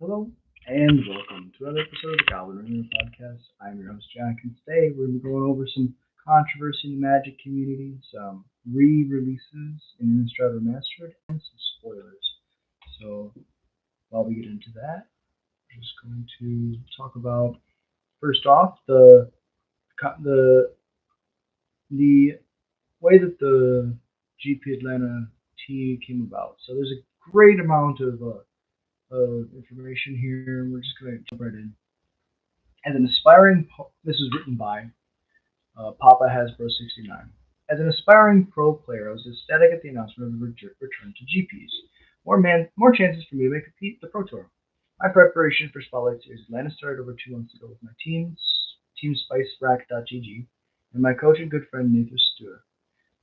Hello and welcome to another episode of the Goblin podcast. I'm your host Jack, and today we're going to be going over some controversy in the Magic community, some re-releases in Innistrad Remastered, and some spoilers. So while we get into that, we're just going to talk about first off the the way that the GP Atlanta team came about. So there's a great amount of information here. We're just going to jump right in. As an aspiring, this is written by Papa Hasbro69. As an aspiring pro player, I was ecstatic at the announcement of the return to GPs. More chances for me to make the Pro Tour. My preparation for Spotlight Series Atlanta started over 2 months ago with my team SpiceRack.gg, and my coach and good friend Nathan Stewart.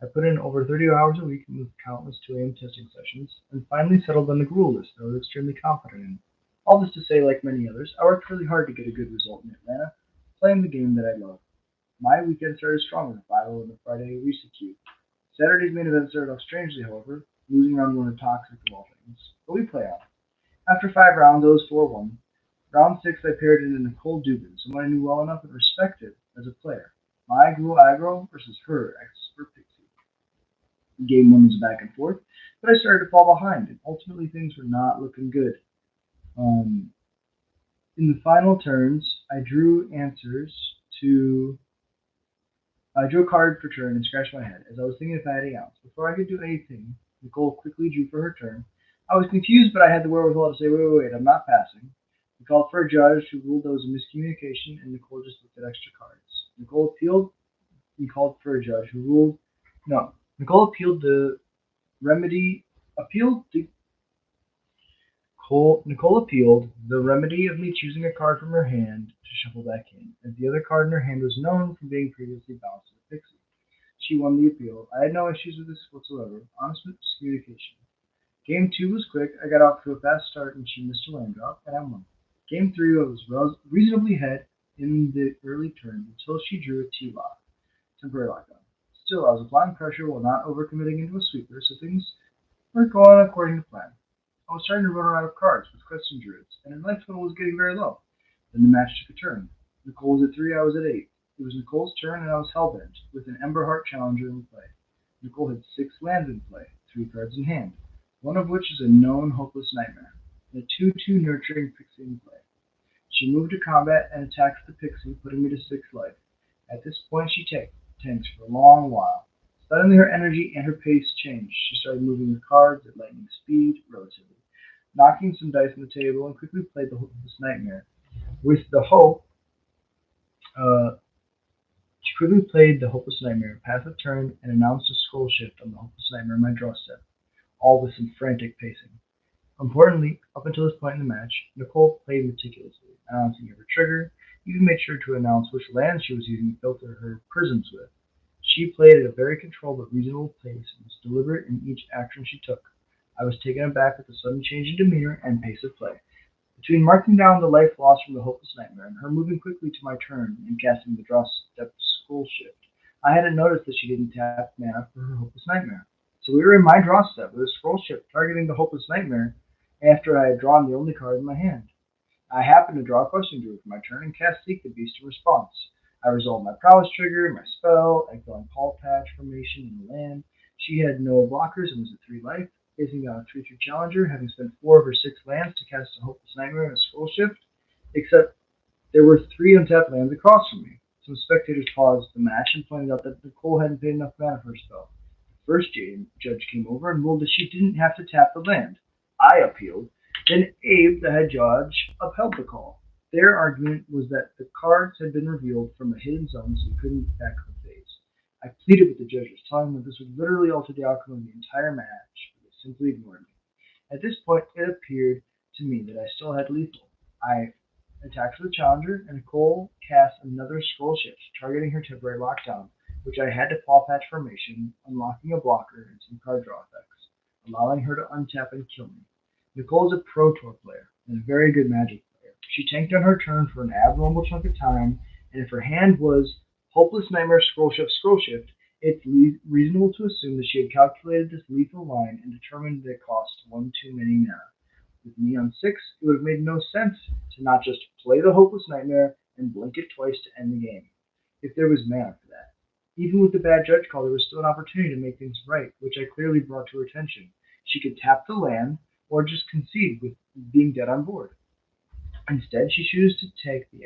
I put in over 30 hours a week with countless 2 a.m. testing sessions, and finally settled on the gruel list that I was extremely confident in. All this to say, like many others, I worked really hard to get a good result in Atlanta, playing the game that I love. My weekend started strong with a 5-0 in the Friday Reset queue. Saturday's main event started off strangely, however, losing round 1 to Toxic of all things. But we play on. After 5 rounds, I was 4-1. Round 6, I paired in Nicole Dubin, someone I knew well enough and respected as a player. My gruel aggro versus her expert Pixie. Game 1 was back and forth, but I started to fall behind, and ultimately things were not looking good. In the final turns, I drew a card for turn and scratched my head, as I was thinking of adding outs. Before I could do anything, Nicole quickly drew for her turn. I was confused, but I had the wherewithal to say, wait, I'm not passing. We called for a judge who ruled there was a miscommunication, and Nicole just looked at extra cards. Nicole appealed. We called for a judge who ruled. No, Nicole appealed the remedy. Nicole appealed the remedy of me choosing a card from her hand to shuffle back in, as the other card in her hand was known from being previously bounced to the Pixie. She won the appeal. I had no issues with this whatsoever. Honest miscommunication. Game 2 was quick. I got off to a fast start and she missed a land drop, and I won. Game 3 I was reasonably ahead in the early turns until she drew a T-lock, temporary lockdown. Still, I was applying pressure while not overcommitting into a sweeper, so things were going according to plan. I was starting to run out of cards with question druids, and her life total was getting very low. Then the match took a turn. Nicole was at 3, I was at 8. It was Nicole's turn, and I was hellbent, with an Emberheart Challenger in play. Nicole had 6 lands in play, 3 cards in hand, one of which is a known Hopeless Nightmare, and a 2/2 Nurturing Pixie in play. She moved to combat and attacks the Pixie, putting me to 6 life. At this point, she tanks for a long while. Suddenly, her energy and her pace changed. She started moving the cards at lightning speed, relatively, knocking some dice on the table, and quickly played the Hopeless Nightmare. With the hope, she quickly played the Hopeless Nightmare, passed the turn, and announced a scroll shift on the Hopeless Nightmare in my draw step, all with some frantic pacing. Importantly, up until this point in the match, Nicole played meticulously, announcing every trigger, even made sure to announce which lands she was using to filter her prisms with. She played at a very controlled but reasonable pace and was deliberate in each action she took. I was taken aback with the sudden change in demeanor and pace of play. Between marking down the life lost from the Hopeless Nightmare and her moving quickly to my turn and casting the draw step scroll shift, I hadn't noticed that she didn't tap mana for her Hopeless Nightmare. So we were in my draw step with a scroll shift targeting the Hopeless Nightmare after I had drawn the only card in my hand. I happened to draw a question druid for my turn and cast Seek the Beast in response. I resolved my prowess trigger, my spell, exiled Call Patch formation in the land. She had no blockers and was at 3 life, facing down a 3/3 challenger, having spent 4 of her 6 lands to cast a Hopeless Nightmare and a scroll shift, except there were 3 untapped lands across from me. Some spectators paused the match and pointed out that Nicole hadn't paid enough mana for her spell. The first judge came over and ruled that she didn't have to tap the land. I appealed. Then Abe, the head judge, upheld the call. Their argument was that the cards had been revealed from a hidden zone, so we couldn't back her phase. I pleaded with the judges, telling them that this would literally alter the outcome of the entire match, but they simply ignored me. At this point, it appeared to me that I still had lethal. I attacked with a challenger, and Nicole cast another scroll shift, targeting her temporary lockdown, which I had to fall patch formation, unlocking a blocker and some card draw effects, allowing her to untap and kill me. Nicole is a Pro Tour player and a very good Magic player. She tanked on her turn for an abnormal chunk of time, and if her hand was Hopeless Nightmare scroll shift, it's reasonable to assume that she had calculated this lethal line and determined that it cost 1 too many mana. With me on 6, it would have made no sense to not just play the Hopeless Nightmare and blink it twice to end the game, if there was mana for that. Even with the bad judge call, there was still an opportunity to make things right, which I clearly brought to her attention. She could tap the land, or just concede with being dead on board. Instead, she chooses to take the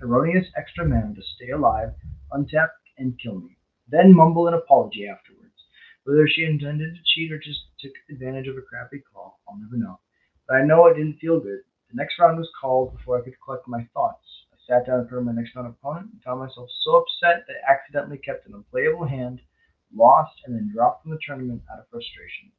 erroneous extra mana to stay alive, untap, and kill me, then mumble an apology afterwards. Whether she intended to cheat or just took advantage of a crappy call, I'll never know. But I know it didn't feel good. The next round was called before I could collect my thoughts. I sat down in front of my next round opponent and found myself so upset that I accidentally kept an unplayable hand, lost, and then dropped from the tournament out of frustration.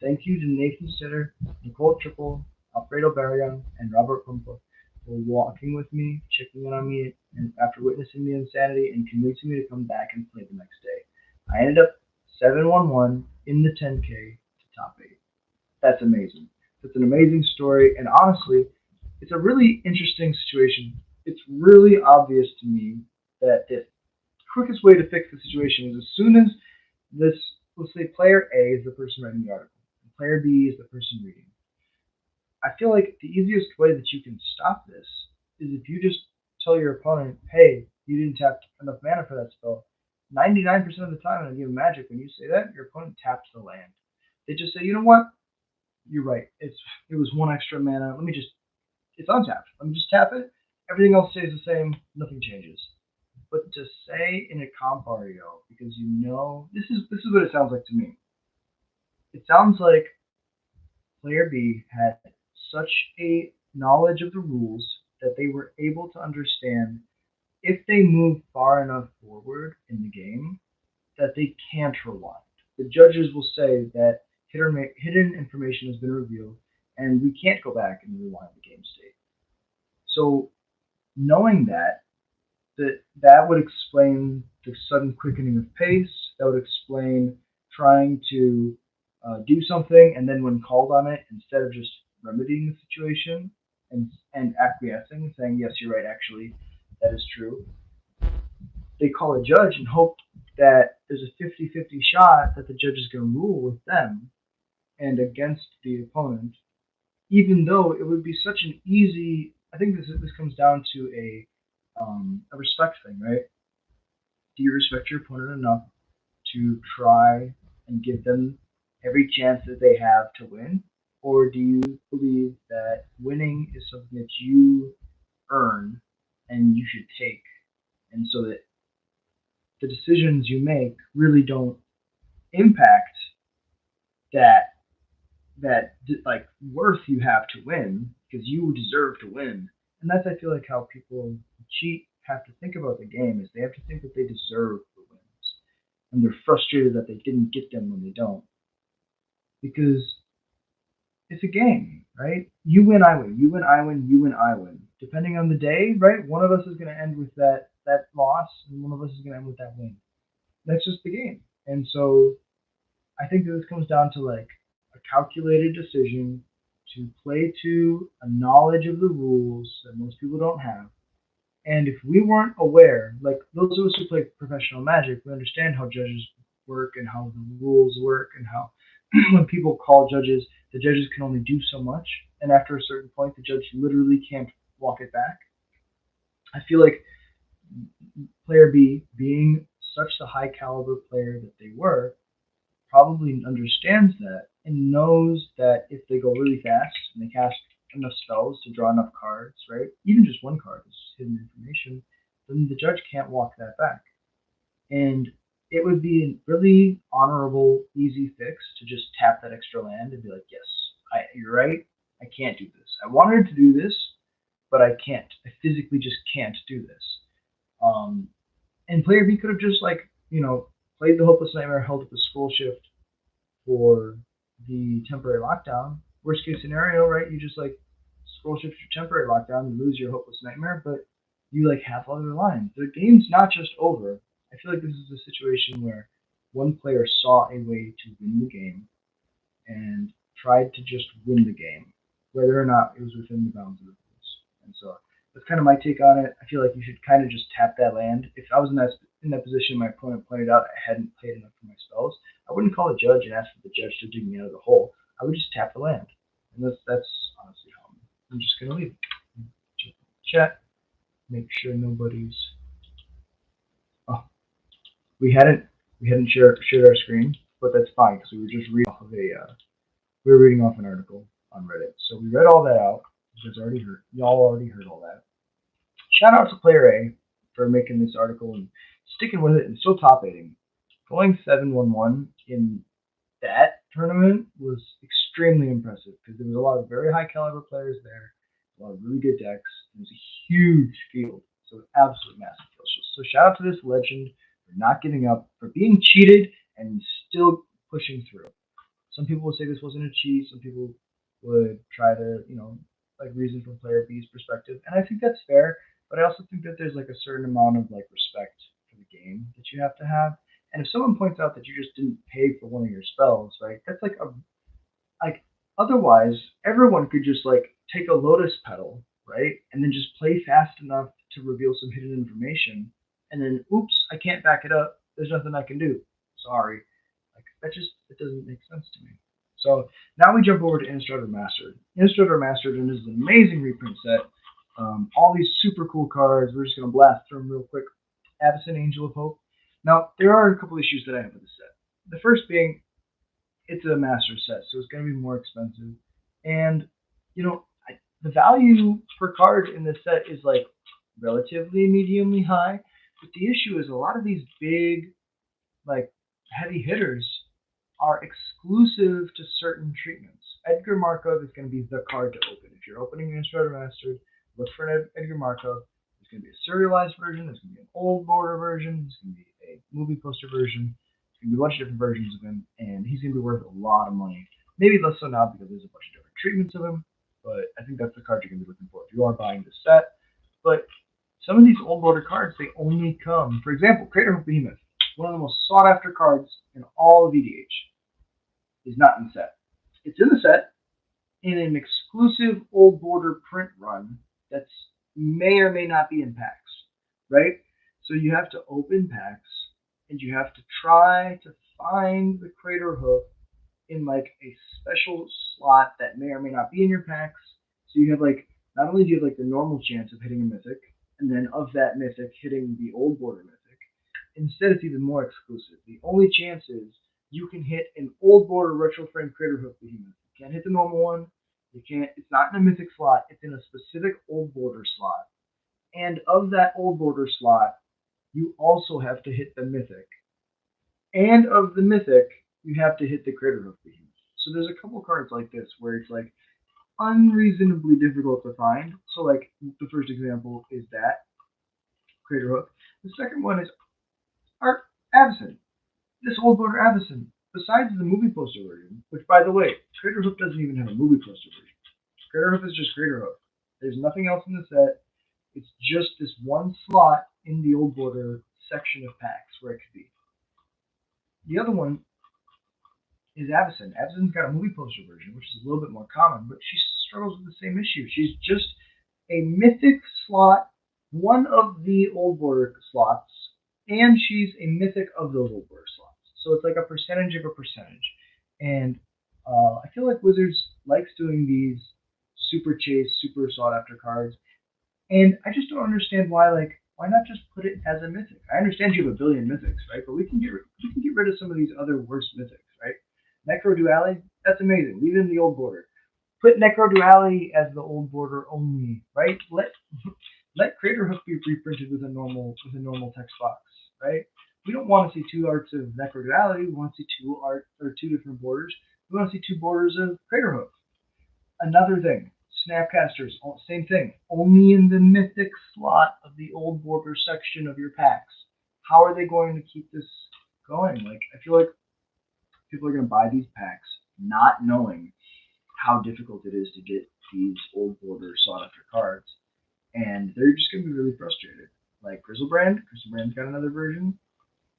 Thank you to Nathan Sitter, Nicole Triple, Alfredo Barrion, and Robert Pumpa for walking with me, checking in on me, and after witnessing the insanity and convincing me to come back and play the next day. I ended up 7-1-1 in the 10K to top 8. That's amazing. It's an amazing story, and honestly, it's a really interesting situation. It's really obvious to me that the quickest way to fix the situation is as soon as this, let's say player A is the person writing the article, and player B is the person reading. I feel like the easiest way that you can stop this is if you just tell your opponent, hey, you didn't tap enough mana for that spell. 99% of the time in a game of Magic, when you say that, your opponent taps the land. They just say, you know what? You're right. It was one extra mana. It's untapped. Let me just tap it. Everything else stays the same. Nothing changes. But to say in a comp REO, because this is what it sounds like to me. It sounds like player B had such a knowledge of the rules that they were able to understand if they move far enough forward in the game that they can't rewind. The judges will say that hidden information has been revealed and we can't go back and rewind the game state. So knowing that would explain the sudden quickening of pace, that would explain trying to do something and then when called on it, instead of just remedying the situation and acquiescing, saying, yes, you're right, actually, that is true, they call a judge and hope that there's a 50-50 shot that the judge is going to rule with them and against the opponent, even though it would be such an easy. I think this comes down to a respect thing, right? Do you respect your opponent enough to try and give them every chance that they have to win, or do you believe that winning is something that you earn and you should take, and so that the decisions you make really don't impact that like worth you have to win because you deserve to win. And that's, I feel like, how people who cheat have to think about the game, is they have to think that they deserve the wins and they're frustrated that they didn't get them when they don't, because it's a game, right? You win, I win, you win, I win, you win, I win. Depending on the day, right? One of us is going to end with that loss and one of us is going to end with that win. That's just the game. And so I think that this comes down to like a calculated decision to play to a knowledge of the rules that most people don't have. And if we weren't aware, like those of us who play professional Magic, we understand how judges work and how the rules work and how when people call judges, the judges can only do so much. And after a certain point, the judge literally can't walk it back. I feel like player B, being such the high caliber player that they were, probably understands that and knows that if they go really fast and they cast enough spells to draw enough cards, right? Even just one card is hidden information, then the judge can't walk that back. And it would be a really honorable, easy fix to just tap that extra land and be like, yes, you're right, I can't do this. I wanted to do this, but I can't. I physically just can't do this. And player B could have just played the Hopeless Nightmare, held up the scroll shift for the temporary lockdown. Worst case scenario, right? You just scroll shift your temporary lockdown, you lose your Hopeless Nightmare, but you have other lines. The game's not just over. I feel like this is a situation where one player saw a way to win the game and tried to just win the game, whether or not it was within the bounds of the rules. And so that's kind of my take on it. I feel like you should kind of just tap that land. If I was in that position, my opponent pointed out I hadn't played enough for my spells, I wouldn't call a judge and ask for the judge to dig me out of the hole. I would just tap the land. And that's honestly I'm just gonna leave it. Check the chat. Make sure nobody's. Oh, we hadn't shared our screen, but that's fine because we were just reading off of we were reading off an article on Reddit. So we read all that out. You guys already heard. Y'all already heard all that. Shout out to Player A for making this article and sticking with it and still top aiding. Going 7-1-1 in that tournament was extremely impressive because there was a lot of very high caliber players there, a lot of really good decks. It was a huge field, so absolute massive field. So shout out to this legend for not giving up, for being cheated and still pushing through. Some people would say this wasn't a cheat. Some people would try to, like reason from player B's perspective, and I think that's fair. But I also think that there's like a certain amount of like respect for the game that you have to have. And if someone points out that you just didn't pay for one of your spells, right? That's like otherwise everyone could just like take a lotus petal, right? And then just play fast enough to reveal some hidden information and then oops, I can't back it up. There's nothing I can do. Sorry. Like it doesn't make sense to me. So now we jump over to Innistrad Remastered. Innistrad Remastered and is an amazing reprint set. All these super cool cards. We're just gonna blast through them real quick. Avacyn, Angel of Hope. Now, there are a couple issues that I have with the set. The first being, it's a master set, so it's going to be more expensive. And, the value per card in this set is like relatively mediumly high. But the issue is a lot of these big, like heavy hitters are exclusive to certain treatments. Edgar Markov is going to be the card to open. If you're opening an Innistrad Remastered, look for an Edgar Markov. There's going to be a serialized version. There's going to be an old border version. There's going to be a movie poster version. There's going to be a bunch of different versions of him, and he's going to be worth a lot of money. Maybe less so now because there's a bunch of different treatments of him, but I think that's the card you're going to be looking for if you are buying the set. But some of these old border cards, they only come, for example, Craterhoof Behemoth, one of the most sought after cards in all of EDH, is not in the set. It's in the set in an exclusive old border print run that's may or may not be in packs, right? So you have to open packs and you have to try to find the Craterhoof in like a special slot that may or may not be in your packs. So you have like, not only do you have like the normal chance of hitting a mythic, and then of that mythic hitting the old border mythic, instead it's even more exclusive. The only chance is you can hit an old border retro frame Craterhoof Behemoth. You can't hit the normal one. You can't. It's not in a mythic slot. It's in a specific old border slot. And of that old border slot, you also have to hit the mythic. And of the mythic, you have to hit the Craterhoof Behemoth. So there's a couple cards like this where it's like unreasonably difficult to find. So like the first example is that Craterhoof. The second one is Art Avacyn. This old border Avacyn. Besides the movie poster version, which by the way, Craterhoof doesn't even have a movie poster version. Craterhoof is just Craterhoof. There's nothing else in the set. It's just this one slot in the old border section of packs where it could be. The other one is Avacyn. Avacyn's got a movie poster version, which is a little bit more common, but she struggles with the same issue. She's just a mythic slot, one of the old border slots, and she's a mythic of those old border slots. So it's like a percentage of a percentage. And I feel like Wizards likes doing these super chase, super sought after cards. And I just don't understand why not just put it as a mythic? I understand you have a billion mythics, right? But we can get rid of some of these other worse mythics, right? Necro Duality, that's amazing. Leave it in the old border. Put Necro Duality as the old border only, right? Let Craterhoof be reprinted with a normal text box, right? We don't want to see two arts of Necro Duality. We want to see two different borders. We want to see two borders of Craterhoof. Another thing, Snapcasters, same thing. Only in the mythic slot of the old border section of your packs. How are they going to keep this going? Like, I feel like people are going to buy these packs not knowing how difficult it is to get these old border sought after cards, and they're just going to be really frustrated. Like Griselbrand's got another version,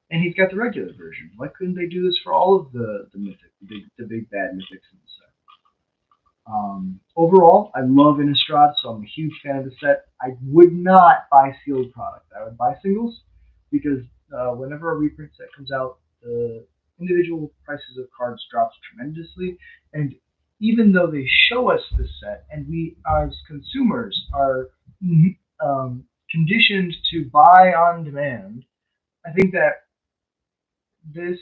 and he's got the regular version. Why couldn't they do this for all of the mythic, the big bad mythics in the set? Overall, I love Innistrad, so I'm a huge fan of the set. I would not buy sealed product. I would buy singles because whenever a reprint set comes out, the individual prices of cards drops tremendously, and even though they show us this set and we as consumers are conditioned to buy on demand, I think that this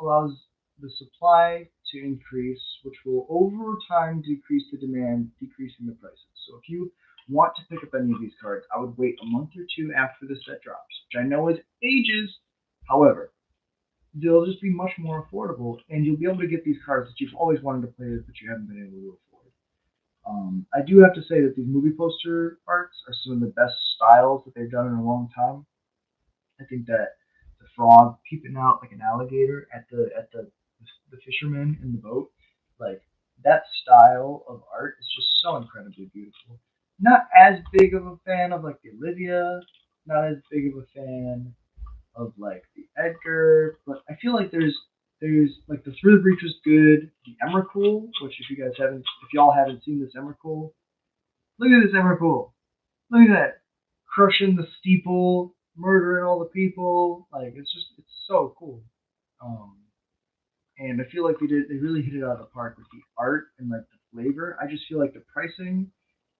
allows the supply to increase, which will over time decrease the demand, decreasing the prices. So if you want to pick up any of these cards, I would wait a month or two after the set drops, which I know is ages. However, they'll just be much more affordable, and you'll be able to get these cards that you've always wanted to play with, but you haven't been able to afford. I do have to say that these movie poster arts are some of the best styles that they've done in a long time. I think that the frog peeping out like an alligator at the fisherman in the boat, like that style of art is just so incredibly beautiful. Not as big of a fan of like the Olivia, not as big of a fan of like the Edgar, but I feel like there's like the Through the Breach was good, the Emrakul, which if y'all haven't seen this Emrakul, look at this Emrakul, look at that, crushing the steeple, murdering all the people, like it's so cool. Um, and I feel like they really hit it out of the park with the art and like the flavor. I just feel like the pricing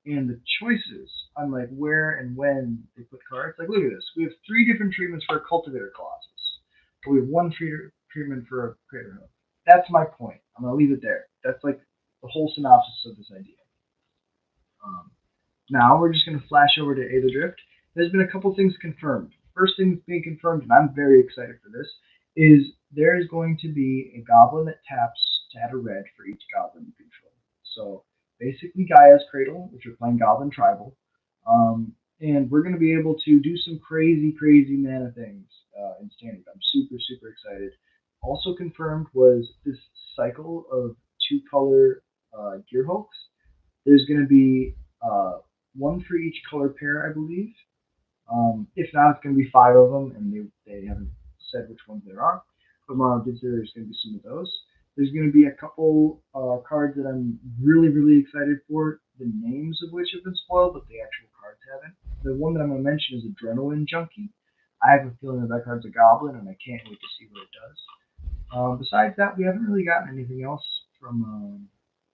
and the choices on like where and when they put cards. Like, look at this. We have three different treatments for a cultivator colossus, but we have one treatment for a crater hoof. That's my point. I'm gonna leave it there. That's like the whole synopsis of this idea. Um, Now we're just gonna flash over to Aether Drift. There's been a couple things confirmed. First thing that's being confirmed, and I'm very excited for this, is there is going to be a goblin that taps to add a red for each goblin you control. So basically Gaia's Cradle, if you're playing Goblin Tribal. And we're going to be able to do some crazy, crazy mana things in Standard. I'm super, super excited. Also confirmed was this cycle of two-color Gearhulks. There's going to be one for each color pair, I believe. If not, it's going to be five of them, and they haven't said which ones there are. But Mara did say there's going to be some of those. There's going to be a couple cards that I'm really, really excited for, the names of which have been spoiled, but the actual cards haven't. The one that I'm going to mention is Adrenaline Junkie. I have a feeling that that card's a goblin, and I can't wait to see what it does. Besides that, we haven't really gotten anything else from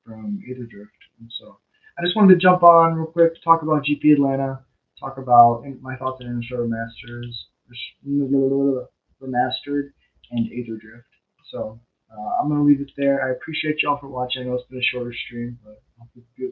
Aether Drift, and so I just wanted to jump on real quick to talk about GP Atlanta, talk about my thoughts on Innishow Remastered, and Aether Drift. So I'm gonna leave it there. I appreciate y'all for watching. I know it's been a shorter stream, but I hope you